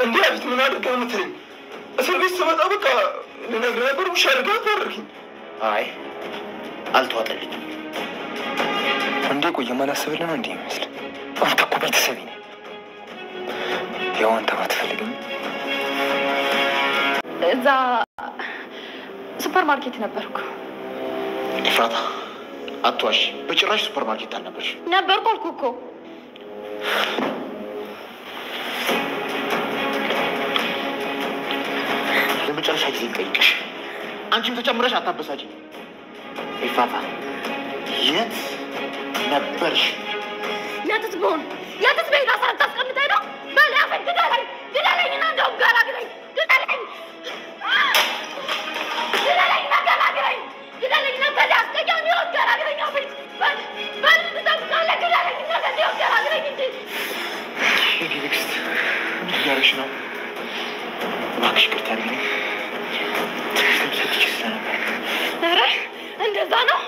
እንዴ አቤት ምን አድርገህ የምትለኝ? እስር ቤት ስመጣ በቃ ልነግርህ ነበር ውሻ አድርገህ አታደርግኝ። አይ አልተዋጠልኝም። እንዴ ቆይ የማላስብልህ ነው እንዴ ይመስል? አንተ እኮ ቤተሰቤ ነህ። ያው አንተ ባትፈልግም እዛ ሱፐር ማርኬት ነበርኩ። ኤፍራታ አትዋሽ። በጭራሽ ሱፐር ማርኬት አልነበርሽ። ነበርኩ አልኩ እኮ። ለመጨረሻ ጊዜ ልጠይቅሽ፣ አንቺም ተጨምረሽ አታበሳጭ። ኤፍራታ የት ነበርሽ? የትስ ብሆን የትስ በሄዳ ሳር ታስቀምጠኝ ነው? በላፈን ግደለኝ ግደለኝና እንደውም ገላግለኝ ግደለኝ ግደለኝና ገላግለኝ ግደለኝና በላ አስቀያሚ ሆን ገላግለኝ አቤት በል ትጠብቃለህ ግደለኝና ከዚህ ሆን ገላግለኝ እንጂ ንግስት እያለሽ ነው። እባክሽ ይቅርታ አድርጊልኝ። ትንሽ ሰጥቼ ስለነበር። ኧረ እንደዛ ነው።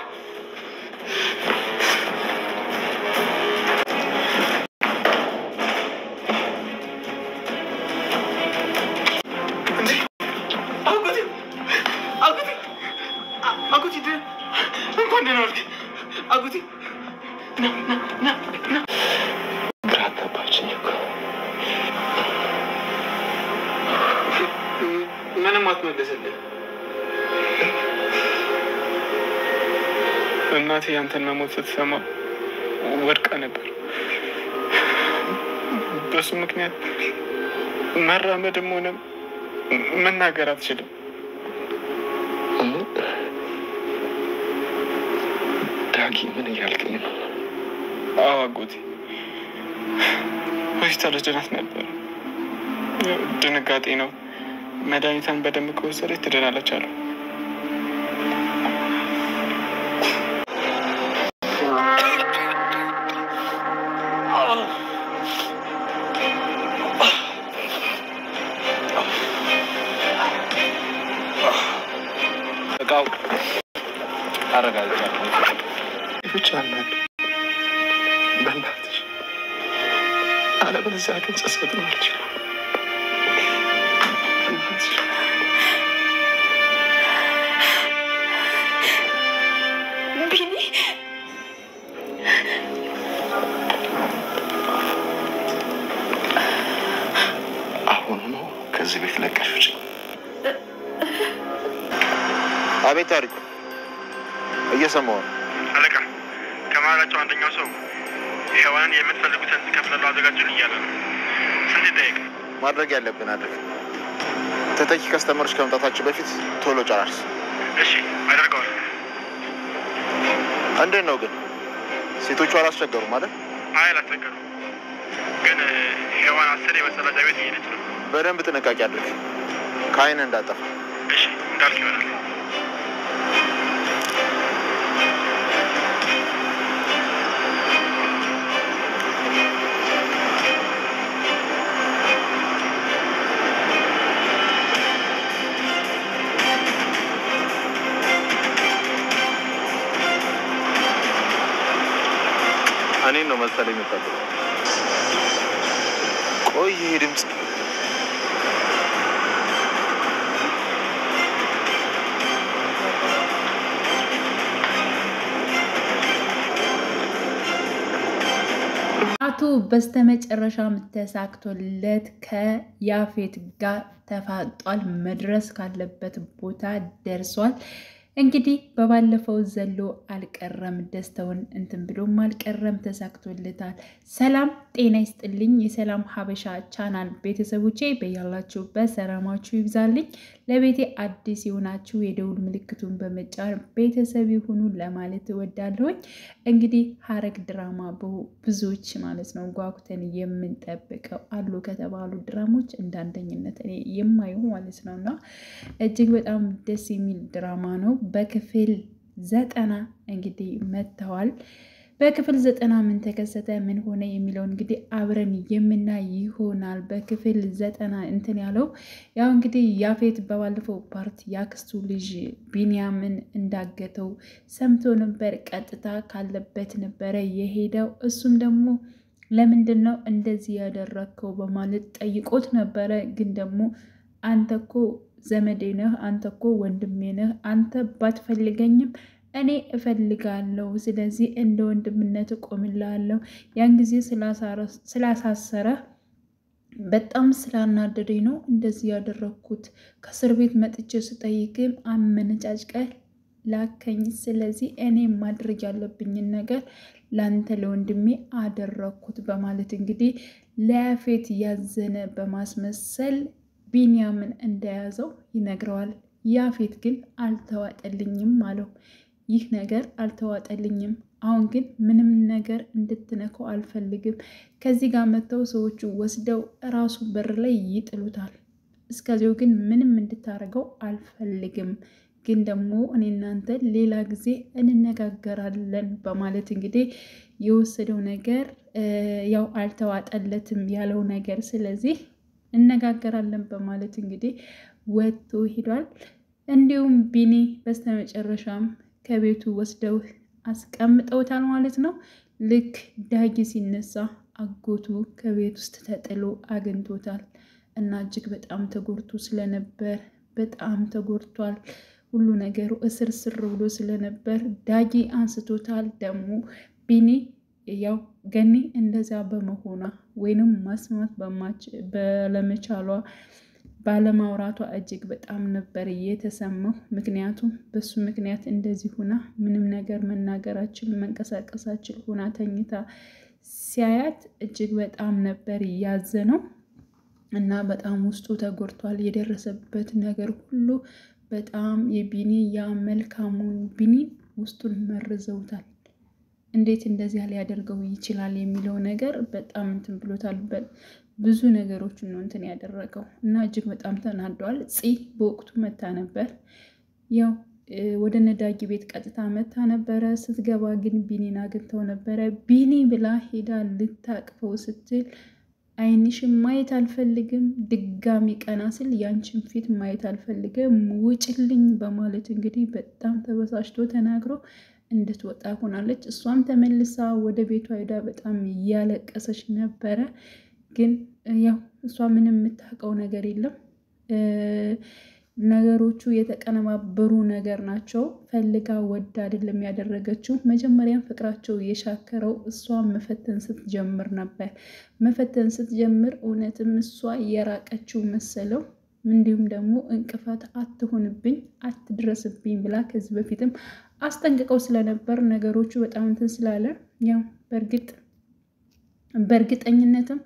ምንም አትመለስልኝ። እናቴ ያንተን መሞት ስትሰማ ወድቃ ነበር። በሱ ምክንያት መራመድም ሆነ መናገር አትችልም። ዳጊ ምን እያልከኝ ነው? አዎ አጎቴ ሆስፒታል ወስደናት ነበር። ድንጋጤ ነው። መድኃኒቷን በደንብ ከወሰደች ትድናለች አሉ። እቃው አረጋግጫለሁ። ብቻ እናት በእናትሽ አለበለዚያ ግን ጸጸት ነው አልችልም። አሁኑኑ ከዚህ ቤት ለቀሽ ውጪ። አቤት ታሪኩ፣ እየሰማሁ ነው። አለቃ ከመሀላቸው አንደኛው ሰው ሔዋንን የምትፈልጉትን ከፍለሉ አዘጋጁልኝ እያለ ነው። ስንት ይጠይቅ? ማድረግ ያለብን አድርግ። ተተኪ ከስተመሮች ከመምጣታቸው በፊት ቶሎ ጨራርስ። እሺ አደርገዋለሁ። እንዴት ነው ግን ሴቶቹ አላስቸገሩም ማለት? አይ አላስቸገሩም፣ ግን ሔዋን 10 የመጸዳጃ ቤት እየሄደች ነው። በደንብ ጥንቃቄ አድርግ፣ ከአይን እንዳጠፋ። እሺ እንዳልክ ይሆናል። እኔን ነው መሰለኝ የምጠብቀው። ቆይ ይሄ ድምፅ አቶ በስተመጨረሻም ተሳክቶለት ከያፌት ጋር ተፋጧል። መድረስ ካለበት ቦታ ደርሷል። እንግዲህ በባለፈው ዘሎ አልቀረም፣ ደስተውን እንትን ብሎም አልቀረም፣ ተሳክቶለታል። ሰላም ጤና ይስጥልኝ የሰላም ሀበሻ ቻናል ቤተሰቦቼ፣ በያላችሁበት ሰላማችሁ ይብዛልኝ። ለቤቴ አዲስ የሆናችሁ የደውል ምልክቱን በመጫን ቤተሰብ ይሁኑ ለማለት እወዳለሁኝ። እንግዲህ ሐረግ ድራማ ብዙዎች ማለት ነው ጓጉተን የምንጠብቀው አሉ ከተባሉ ድራሞች እንዳንደኝነት እኔ የማየው ማለት ነው እና እጅግ በጣም ደስ የሚል ድራማ ነው። በክፍል 90 እንግዲህ መጥተዋል። በክፍል 90 ምን ተከሰተ ምን ሆነ የሚለው እንግዲህ አብረን የምናይ ይሆናል። በክፍል 90 እንትን ያለው ያው እንግዲህ ያፌት በባለፈው ፓርት ያክስቱ ልጅ ቢንያምን እንዳገተው ሰምቶ ነበር። ቀጥታ ካለበት ነበረ የሄደው። እሱም ደግሞ ለምንድነው እንደዚህ ያደረከው በማለት ጠይቆት ነበረ። ግን ደግሞ አንተ እኮ ዘመዴ ነህ፣ አንተ እኮ ወንድሜ ነህ፣ አንተ ባትፈልገኝም እኔ እፈልጋለሁ፣ ስለዚህ እንደ ወንድምነት እቆምልሃለሁ። ያን ጊዜ ስላሳሰረ በጣም ስላናደደኝ ነው እንደዚህ ያደረኩት። ከእስር ቤት መጥቼ ስጠይቅም አመነጫጭቀህ ላከኝ። ስለዚህ እኔ ማድረግ ያለብኝን ነገር ላንተ ለወንድሜ አደረኩት በማለት እንግዲህ ለያፌት ያዘነ በማስመሰል ቢንያምን እንደያዘው ይነግረዋል። ያፌት ግን አልተዋጠልኝም አለው። ይህ ነገር አልተዋጠልኝም፣ አሁን ግን ምንም ነገር እንድትነከው አልፈልግም። ከዚህ ጋር መጥተው ሰዎቹ ወስደው ራሱ በር ላይ ይጥሉታል። እስከዚያው ግን ምንም እንድታረገው አልፈልግም፣ ግን ደግሞ እኔ እናንተ ሌላ ጊዜ እንነጋገራለን በማለት እንግዲህ የወሰደው ነገር ያው አልተዋጠለትም ያለው ነገር፣ ስለዚህ እነጋገራለን በማለት እንግዲህ ወጥቶ ሂዷል። እንዲሁም ቢኒ በስተመጨረሻም ከቤቱ ወስደው አስቀምጠውታል ማለት ነው። ልክ ዳጊ ሲነሳ አጎቱ ከቤት ውስጥ ተጥሎ አግኝቶታል እና እጅግ በጣም ተጎድቶ ስለነበር በጣም ተጎድቷል። ሁሉ ነገሩ እስር ብሎ ስለነበር ዳጊ አንስቶታል። ደግሞ ቢኒ ያው ገኒ እንደዛ በመሆኗ ወይንም ማስማት ባለመቻሏ ባለማውራቷ እጅግ በጣም ነበር የተሰማው። ምክንያቱም በሱ ምክንያት እንደዚህ ሆና ምንም ነገር መናገራችን መንቀሳቀሳችን ሆና ተኝታ ሲያያት እጅግ በጣም ነበር ያዘነው እና በጣም ውስጡ ተጎድቷል። የደረሰበት ነገር ሁሉ በጣም የቢኒ ያ መልካሙን ቢኒ ውስጡን መርዘውታል። እንዴት እንደዚህ ሊያደርገው ይችላል የሚለው ነገር በጣም እንትን ብሎታል። ብዙ ነገሮችን ነው እንትን ያደረገው እና እጅግ በጣም ተናዷል። በወቅቱ መታ ነበር፣ ያው ወደ ነዳጊ ቤት ቀጥታ መታ ነበረ። ስትገባ ግን ቢኒን አግኝተው ነበረ። ቢኒ ብላ ሄዳ ልታቅፈው ስትል ዓይንሽን ማየት አልፈልግም፣ ድጋሚ ቀና ስል ያንቺን ፊት ማየት አልፈልግም፣ ውጭልኝ በማለት እንግዲህ በጣም ተበሳጭቶ ተናግሮ እንድትወጣ ሆናለች። እሷም ተመልሳ ወደ ቤቷ ሄዳ በጣም እያለቀሰች ነበረ። ግን ያው እሷ ምንም የምታውቀው ነገር የለም። ነገሮቹ የተቀነባበሩ ነገር ናቸው። ፈልጋ ወዳ አይደለም ያደረገችው። መጀመሪያም ፍቅራቸው የሻከረው እሷ መፈተን ስትጀምር ነበር። መፈተን ስትጀምር እውነትም እሷ የራቀችው መሰለው። እንዲሁም ደግሞ እንቅፋት አትሆንብኝ፣ አትድረስብኝ ብላ ከዚህ በፊትም አስጠንቅቀው ስለነበር ነገሮቹ በጣም እንትን ስላለ ያው በእርግጠኝነትም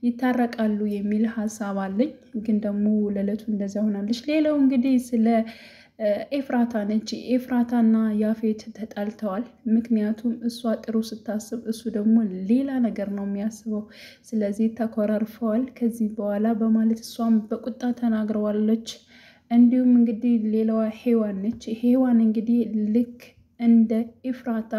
ይታረቃሉ የሚል ሀሳብ አለኝ። ግን ደግሞ ለዕለቱ እንደዚያ ሆናለች። ሌላው እንግዲህ ስለ ኤፍራታ ነች። ኤፍራታና ያፌት ተጣልተዋል። ምክንያቱም እሷ ጥሩ ስታስብ እሱ ደግሞ ሌላ ነገር ነው የሚያስበው። ስለዚህ ተኮራርፈዋል ከዚህ በኋላ በማለት እሷም በቁጣ ተናግረዋለች። እንዲሁም እንግዲህ ሌላዋ ሄዋን ነች። ሄዋን እንግዲህ ልክ እንደ ኤፍራታ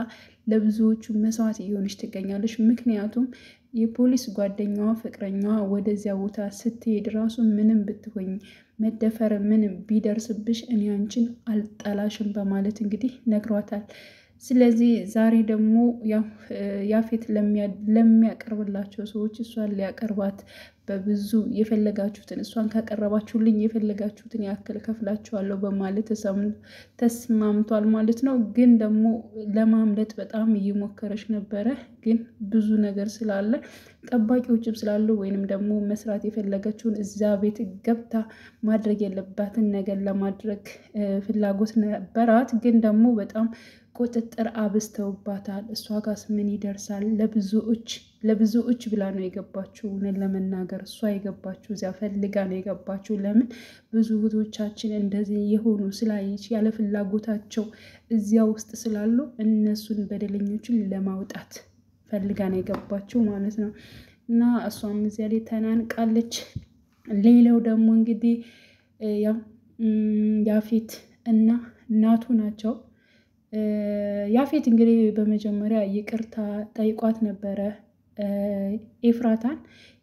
ለብዙዎቹ መስዋዕት እየሆነች ትገኛለች። ምክንያቱም የፖሊስ ጓደኛዋ ፍቅረኛዋ ወደዚያ ቦታ ስትሄድ ራሱ ምንም ብትሆኝ መደፈር ምንም ቢደርስብሽ እኔ አንቺን አልጠላሽም በማለት እንግዲህ ነግሯታል። ስለዚህ ዛሬ ደግሞ ያፌት ለሚያቀርብላቸው ሰዎች እሷን ሊያቀርባት በብዙ የፈለጋችሁትን እሷን ካቀረባችሁልኝ የፈለጋችሁትን ያክል ከፍላችኋለሁ በማለት ተስማምቷል ማለት ነው። ግን ደግሞ ለማምለጥ በጣም እየሞከረች ነበረ። ግን ብዙ ነገር ስላለ ጠባቂዎችም ስላሉ ወይንም ደግሞ መስራት የፈለገችውን እዛ ቤት ገብታ ማድረግ የለባትን ነገር ለማድረግ ፍላጎት ነበራት። ግን ደግሞ በጣም ቁጥጥር አብዝተውባታል። እሷ ጋስ ምን ይደርሳል? ለብዙዎች ብላ ነው የገባችው። እውነት ለመናገር እሷ የገባችው እዚያ ፈልጋ ነው የገባችው። ለምን ብዙ እህቶቻችን እንደዚህ የሆኑ ስላየች ያለ ፍላጎታቸው እዚያ ውስጥ ስላሉ እነሱን በደለኞችን ለማውጣት ፈልጋ ነው የገባችው ማለት ነው። እና እሷም እዚያ ላይ ተናንቃለች። ሌላው ደግሞ እንግዲህ ያው ያፌት እና ናቱ ናቸው። ያፌት እንግዲህ በመጀመሪያ ይቅርታ ጠይቋት ነበረ። ኤፍራታን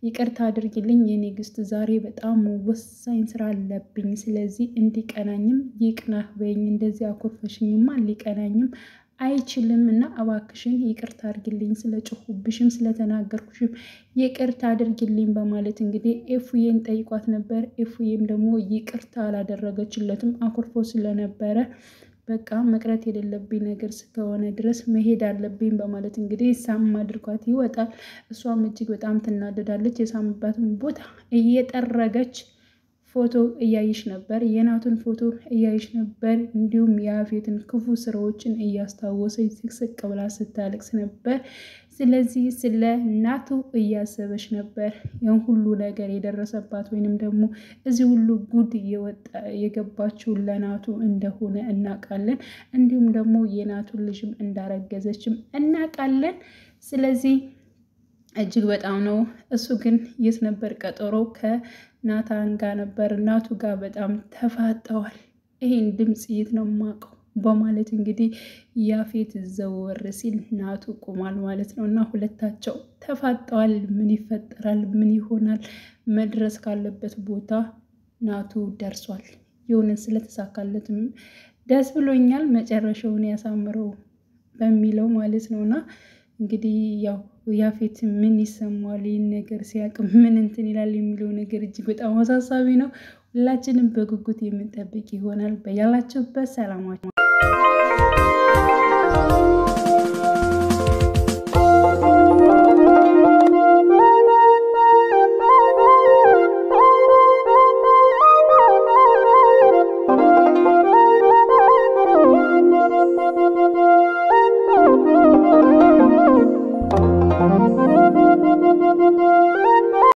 ይቅርታ አድርጊልኝ የኔ ግስት፣ ዛሬ በጣም ወሳኝ ስራ አለብኝ። ስለዚህ እንዲቀናኝም ይቅናህ በይኝ። እንደዚህ አኮርፈሽኝማ ሊቀናኝም አይችልም እና እባክሽን ይቅርታ አድርግልኝ ስለጮሁብሽም ስለተናገርኩሽም ይቅርታ አድርግልኝ በማለት እንግዲህ ኤፉዬን ጠይቋት ነበር። ኤፉዬም ደግሞ ይቅርታ አላደረገችለትም አኩርፎ ስለነበረ በቃ መቅረት የሌለብኝ ነገር እስከሆነ ድረስ መሄድ አለብኝ በማለት እንግዲህ ሳም አድርጓት ይወጣል። እሷም እጅግ በጣም ትናደዳለች። የሳምባትን ቦታ እየጠረገች ፎቶ እያየች ነበር፣ የናቱን ፎቶ እያየች ነበር። እንዲሁም የአፌትን ክፉ ስራዎችን እያስታወሰች ስቅስቅ ብላ ስታለቅስ ነበር። ስለዚህ ስለ ናቱ እያሰበች ነበር። ያን ሁሉ ነገር የደረሰባት ወይንም ደግሞ እዚህ ሁሉ ጉድ የገባችው ለናቱ እንደሆነ እናውቃለን። እንዲሁም ደግሞ የናቱን ልጅም እንዳረገዘችም እናውቃለን። ስለዚህ እጅግ በጣም ነው። እሱ ግን የት ነበር ቀጠሮ? ከናታን ጋር ነበር። ናቱ ጋር በጣም ተፋጠዋል። ይሄን ድምፅ የት ነው የማውቀው በማለት እንግዲህ ያፌት ዘወር ሲል ናቱ ቆሟል ማለት ነው። እና ሁለታቸው ተፋጠዋል። ምን ይፈጠራል? ምን ይሆናል? መድረስ ካለበት ቦታ ናቱ ደርሷል። የሆነ ስለተሳካለትም ደስ ብሎኛል። መጨረሻውን ያሳምረው በሚለው ማለት ነውና እንግዲህ ያው ያፌት ምን ይሰማዋል ይህን ነገር ሲያውቅ ምን እንትን ይላል የሚለው ነገር እጅግ በጣም አሳሳቢ ነው። ሁላችንም በጉጉት የምንጠብቅ ይሆናል። በያላችሁበት ሰላማችሁ